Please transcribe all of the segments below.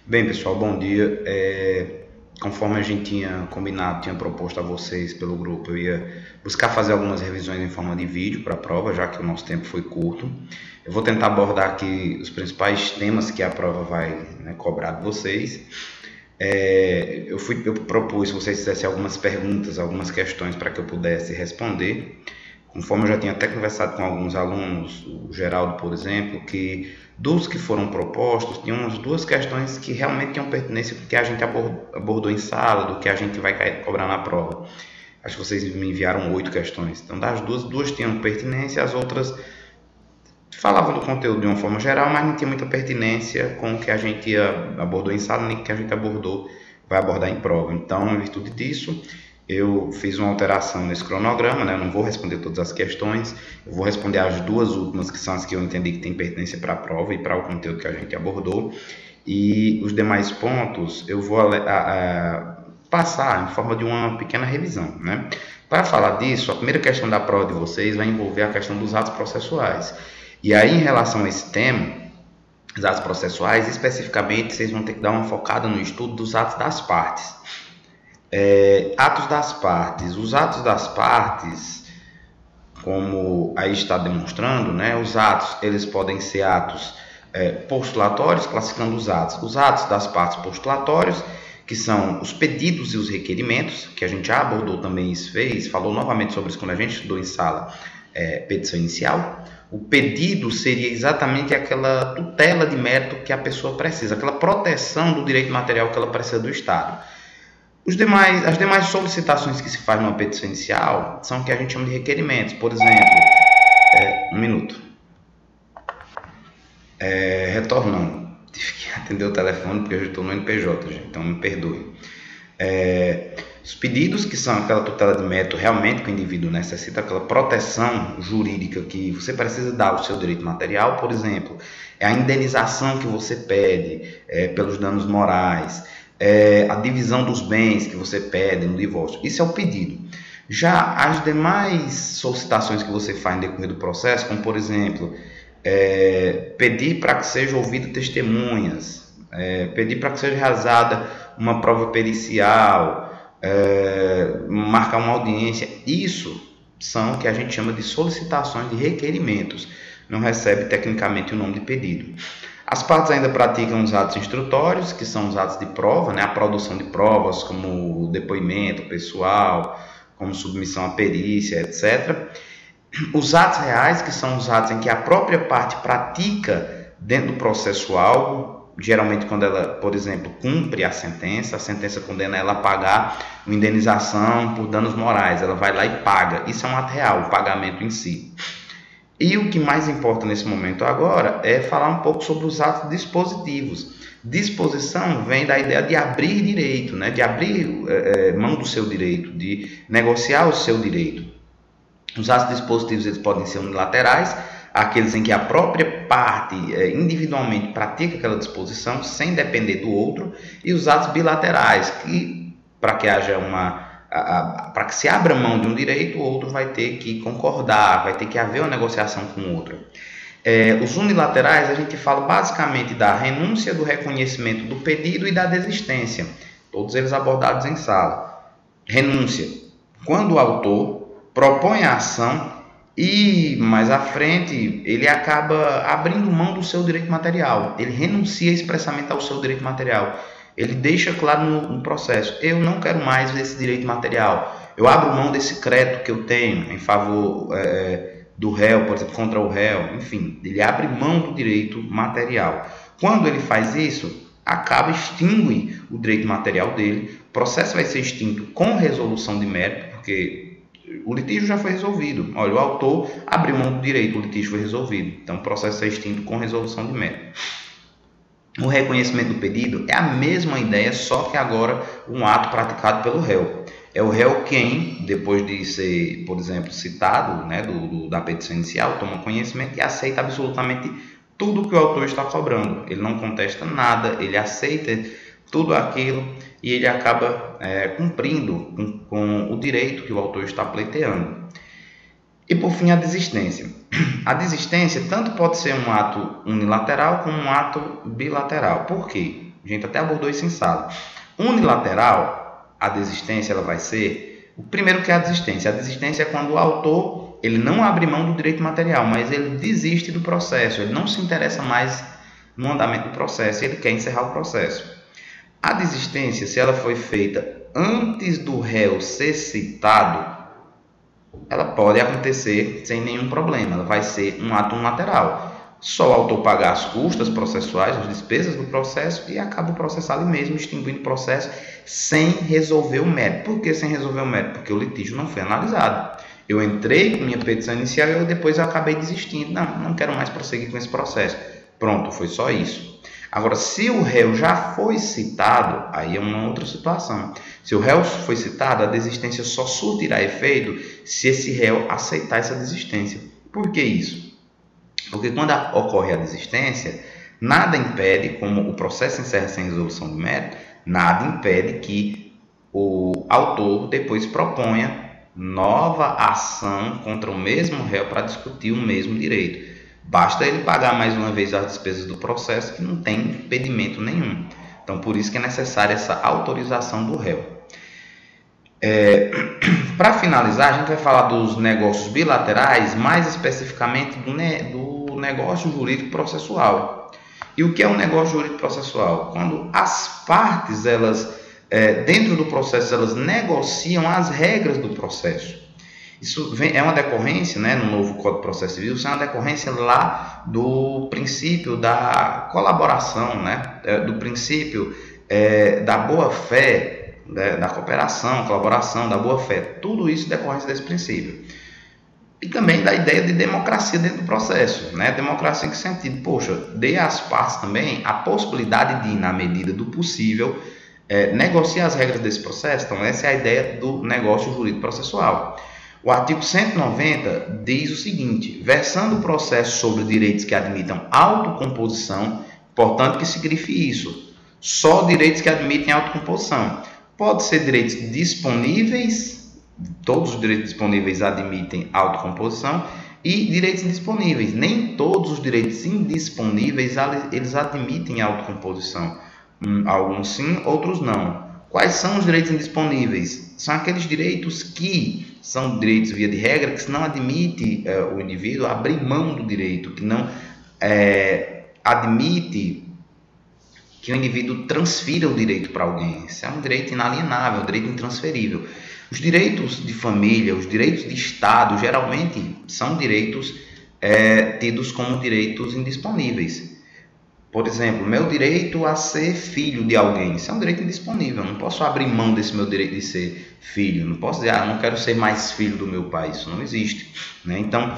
Bem, pessoal, bom dia. Conforme a gente tinha combinado, tinha proposto a vocês pelo grupo, eu ia buscar fazer algumas revisões em forma de vídeo para a prova, já que o nosso tempo foi curto. Eu vou tentar abordar aqui os principais temas que a prova vai, né, cobrar de vocês. Eu propus que vocês fizessem algumas perguntas, algumas questões para que eu pudesse responder. Conforme eu já tinha até conversado com alguns alunos, o Geraldo, por exemplo, que dos que foram propostos, tinham umas duas questões que realmente tinham pertinência com o que a gente abordou em sala, do que a gente vai cobrar na prova. Acho que vocês me enviaram 8 questões. Então, das duas tinham pertinência, as outras falavam do conteúdo de uma forma geral, mas não tinha muita pertinência com o que a gente abordou em sala, nem o que a gente vai abordar em prova. Então, em virtude disso, eu fiz uma alteração nesse cronograma, né? Eu não vou responder todas as questões, eu vou responder as duas últimas, que são as que eu entendi que tem pertinência para a prova e para o conteúdo que a gente abordou. E os demais pontos eu vou passar em forma de uma pequena revisão, né? Para falar disso, a primeira questão da prova de vocês vai envolver a questão dos atos processuais. E aí, em relação a esse tema, os atos processuais, especificamente, vocês vão ter que dar uma focada no estudo dos atos das partes. Atos das partes. Os atos das partes, como aí está demonstrando, né, os atos eles podem ser atos postulatórios, classificando os atos. Os atos das partes postulatórios, que são os pedidos e os requerimentos, que a gente já abordou também isso, falou novamente sobre isso quando a gente estudou em sala, petição inicial. O pedido seria exatamente aquela tutela de mérito que a pessoa precisa, aquela proteção do direito material que ela precisa do Estado. As demais solicitações que se faz numa petição inicial são o que a gente chama de requerimentos. Por exemplo, um minuto. Retornando. Tive que atender o telefone porque eu já estou no NPJ, gente, então me perdoe. Os pedidos, que são aquela tutela de mérito realmente que o indivíduo necessita, aquela proteção jurídica que você precisa dar ao seu direito material, por exemplo, é a indenização que você pede pelos danos morais, a divisão dos bens que você pede no divórcio. Isso é o pedido. Já as demais solicitações que você faz no decorrer do processo, como por exemplo, pedir para que sejam ouvidas testemunhas, pedir para que seja realizada uma prova pericial, marcar uma audiência, isso são o que a gente chama de solicitações de requerimentos. Não recebe tecnicamente o nome de pedido. As partes ainda praticam os atos instrutórios, que são os atos de prova, né? A produção de provas, como depoimento pessoal, como submissão à perícia, etc. Os atos reais, que são os atos em que a própria parte pratica dentro do processo algo, geralmente quando ela, por exemplo, cumpre a sentença condena ela a pagar uma indenização por danos morais, ela vai lá e paga. Isso é um ato real, o pagamento em si. E o que mais importa nesse momento agora é falar um pouco sobre os atos dispositivos. Disposição vem da ideia de abrir direito, né? De abrir mão do seu direito, de negociar o seu direito. Os atos dispositivos eles podem ser unilaterais, aqueles em que a própria parte individualmente pratica aquela disposição sem depender do outro, e os atos bilaterais, que para que haja para que se abra mão de um direito, o outro vai ter que concordar, vai ter que haver uma negociação com o outro. Os unilaterais, a gente fala basicamente da renúncia, do reconhecimento do pedido e da desistência, todos eles abordados em sala. Renúncia, quando o autor propõe a ação e mais à frente ele acaba abrindo mão do seu direito material, ele renuncia expressamente ao seu direito material. Ele deixa claro no processo, eu não quero mais esse direito material, eu abro mão desse crédito que eu tenho em favor do réu, por exemplo, contra o réu, enfim, ele abre mão do direito material. Quando ele faz isso, extingue o direito material dele, o processo vai ser extinto com resolução de mérito, porque o litígio já foi resolvido. Olha, o autor abriu mão do direito, o litígio foi resolvido, então o processo é extinto com resolução de mérito. O reconhecimento do pedido é a mesma ideia, só que agora um ato praticado pelo réu. É o réu quem, depois de ser, por exemplo, citado, né, da petição inicial, toma conhecimento e aceita absolutamente tudo que o autor está cobrando. Ele não contesta nada, ele aceita tudo aquilo e ele acaba cumprindo com o direito que o autor está pleiteando. E por fim, a desistência. A desistência tanto pode ser um ato unilateral como um ato bilateral. Por quê? A gente até abordou isso em sala. Unilateral, a desistência ela vai ser... O primeiro que é a desistência. A desistência é quando o autor ele não abre mão do direito material, mas ele desiste do processo, ele não se interessa mais no andamento do processo, ele quer encerrar o processo. A desistência, se ela foi feita antes do réu ser citado, ela pode acontecer sem nenhum problema, ela vai ser um ato unilateral. Só o autor pagar as custas processuais, as despesas do processo e acaba o processo ali mesmo, extinguindo o processo sem resolver o mérito. Por que sem resolver o mérito? Porque o litígio não foi analisado. Eu entrei com minha petição inicial e depois eu acabei desistindo. Não quero mais prosseguir com esse processo. Pronto, foi só isso. Agora, se o réu já foi citado, aí é uma outra situação. Se o réu foi citado, a desistência só surtirá efeito se esse réu aceitar essa desistência. Por que isso? Porque quando ocorre a desistência, nada impede, como o processo encerra sem resolução de mérito, nada impede que o autor depois proponha nova ação contra o mesmo réu para discutir o mesmo direito. Basta ele pagar mais uma vez as despesas do processo, que não tem impedimento nenhum. Então, por isso que é necessária essa autorização do réu. Para finalizar, a gente vai falar dos negócios bilaterais, mais especificamente do negócio jurídico processual. E o que é um negócio jurídico processual? Quando as partes, dentro do processo, elas negociam as regras do processo. Isso é uma decorrência, né, no novo Código de Processo Civil, isso é uma decorrência lá do princípio da colaboração, né, do princípio da boa-fé, da cooperação, colaboração, da boa-fé. Tudo isso é decorrência desse princípio. E também da ideia de democracia dentro do processo, né? Democracia em que sentido? Poxa, dê às partes também a possibilidade de, na medida do possível, negociar as regras desse processo. Então, essa é a ideia do negócio jurídico processual. O artigo 190 diz o seguinte: versando o processo sobre direitos que admitam autocomposição, importante que se grife isso, só direitos que admitem autocomposição. Pode ser direitos disponíveis, todos os direitos disponíveis admitem autocomposição, e direitos indisponíveis. Nem todos os direitos indisponíveis eles admitem autocomposição. Alguns sim, outros não. Quais são os direitos indisponíveis? São aqueles direitos que são direitos via de regra, que não admite o indivíduo a abrir mão do direito, que não admite que o indivíduo transfira o direito para alguém. Isso é um direito inalienável, um direito intransferível. Os direitos de família, os direitos de Estado, geralmente são direitos tidos como direitos indisponíveis. Por exemplo, meu direito a ser filho de alguém, isso é um direito indisponível. Eu não posso abrir mão desse meu direito de ser filho. Não posso dizer, não quero ser mais filho do meu pai. Isso não existe, né? Então,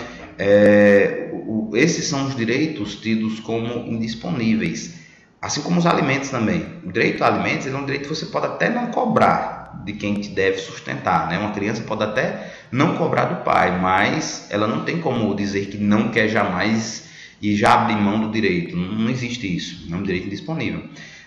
esses são os direitos tidos como indisponíveis. Assim como os alimentos também. O direito a alimentos é um direito que você pode até não cobrar de quem te deve sustentar, né? Uma criança pode até não cobrar do pai, mas ela não tem como dizer que não quer jamais e já abrir mão do direito. Não existe isso, é um direito indisponível.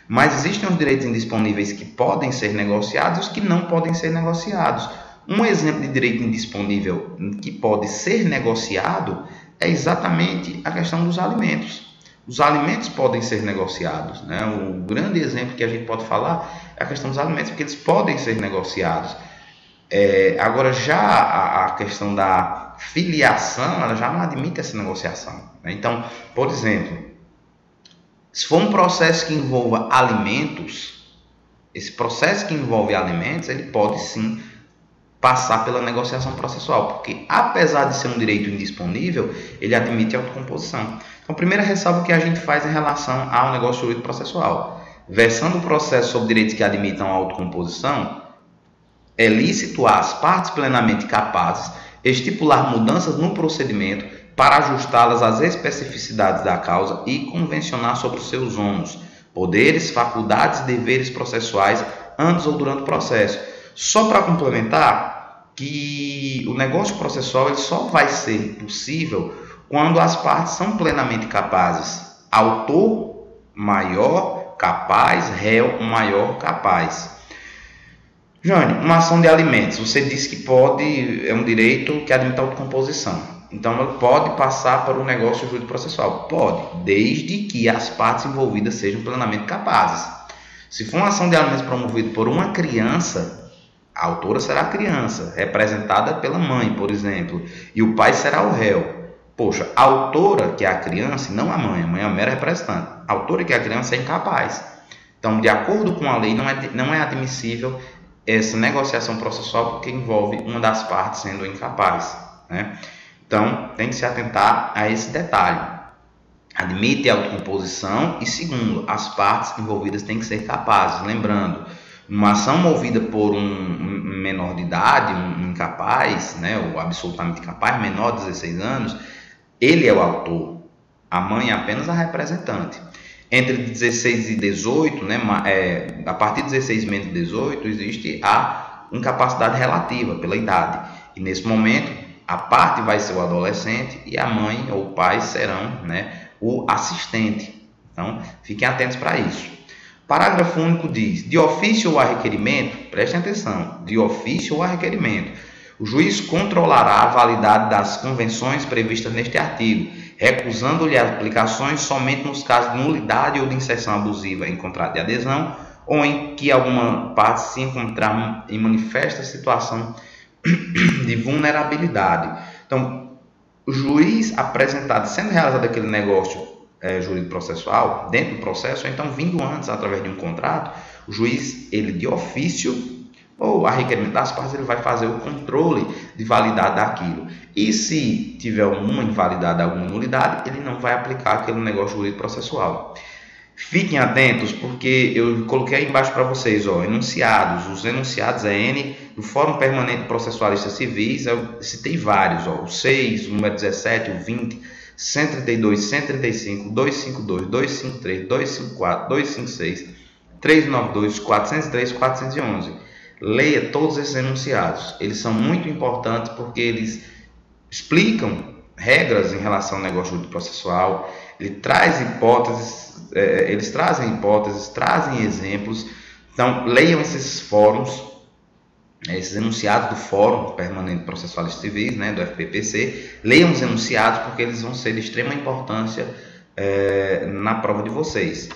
Mas existem os direitos indisponíveis que podem ser negociados e os que não podem ser negociados. Um exemplo de direito indisponível que pode ser negociado é exatamente a questão dos alimentos. Os alimentos podem ser negociados, né? O grande exemplo que a gente pode falar é a questão dos alimentos, porque eles podem ser negociados. Agora, já a questão da filiação, ela já não admite essa negociação, né? Então, por exemplo, se for um processo que envolva alimentos, esse processo que envolve alimentos, ele pode sim passar pela negociação processual, porque apesar de ser um direito indisponível, ele admite autocomposição. Então, a primeira ressalva que a gente faz em relação ao negócio jurídico processual: versando o processo sobre direitos que admitam autocomposição, é lícito às partes plenamente capazes estipular mudanças no procedimento para ajustá-las às especificidades da causa e convencionar sobre os seus ônus, poderes, faculdades e deveres processuais antes ou durante o processo. Só para complementar que o negócio processual ele só vai ser possível quando as partes são plenamente capazes. Autor maior capaz, réu maior capaz. Jane, uma ação de alimentos, você disse que pode, é um direito que admite autocomposição. Então, ela pode passar para o negócio jurídico processual? Pode, desde que as partes envolvidas sejam plenamente capazes. Se for uma ação de alimentos promovida por uma criança, a autora será a criança, representada pela mãe, por exemplo, e o pai será o réu. Poxa, a autora, que é a criança, e não a mãe é a mera representante. A autora, que é a criança, é incapaz. Então, de acordo com a lei, não é admissível essa negociação processual porque envolve uma das partes sendo incapaz, né? Então, tem que se atentar a esse detalhe. Admite a autocomposição e, segundo, as partes envolvidas têm que ser capazes. Lembrando, uma ação movida por um menor de idade, um incapaz, né, ou absolutamente incapaz, menor de 16 anos, ele é o autor, a mãe é apenas a representante. Entre 16 e 18, né, a partir de 16 menos 18, existe a incapacidade relativa pela idade. E nesse momento, a parte vai ser o adolescente e a mãe ou o pai serão, né, o assistente. Então, fiquem atentos para isso. Parágrafo único diz: de ofício ou a requerimento, prestem atenção, de ofício ou a requerimento, o juiz controlará a validade das convenções previstas neste artigo, recusando-lhe aplicações somente nos casos de nulidade ou de inserção abusiva em contrato de adesão ou em que alguma parte se encontrar em manifesta situação de vulnerabilidade. Então, o juiz apresentado, sendo realizado aquele negócio jurídico processual, dentro do processo, ou então vindo antes através de um contrato, o juiz, ele de ofício ou a requerimento das partes, ele vai fazer o controle de validade daquilo. E se tiver alguma invalidade, alguma nulidade, ele não vai aplicar aquele negócio jurídico processual. Fiquem atentos, porque eu coloquei aí embaixo para vocês, ó, enunciados. Os enunciados é N do Fórum Permanente Processualistas Civis. Eu citei vários, ó, o 6, o número 17, o 20, 132, 135, 252, 253, 254, 256, 392, 403, 411. Leia todos esses enunciados. Eles são muito importantes porque eles explicam regras em relação ao negócio jurídico processual. Eles trazem hipóteses, trazem exemplos. Então, leiam esses fóruns, esses enunciados do Fórum Permanente Processualista Civis, né, do FPPC. Leiam os enunciados porque eles vão ser de extrema importância na prova de vocês.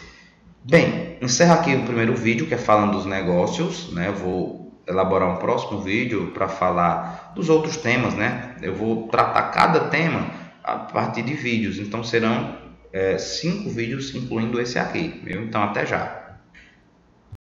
Bem, encerro aqui o primeiro vídeo, que é falando dos negócios, né? Eu vou elaborar um próximo vídeo para falar dos outros temas, né? Eu vou tratar cada tema a partir de vídeos, então serão 5 vídeos incluindo esse aqui, viu? Então até já!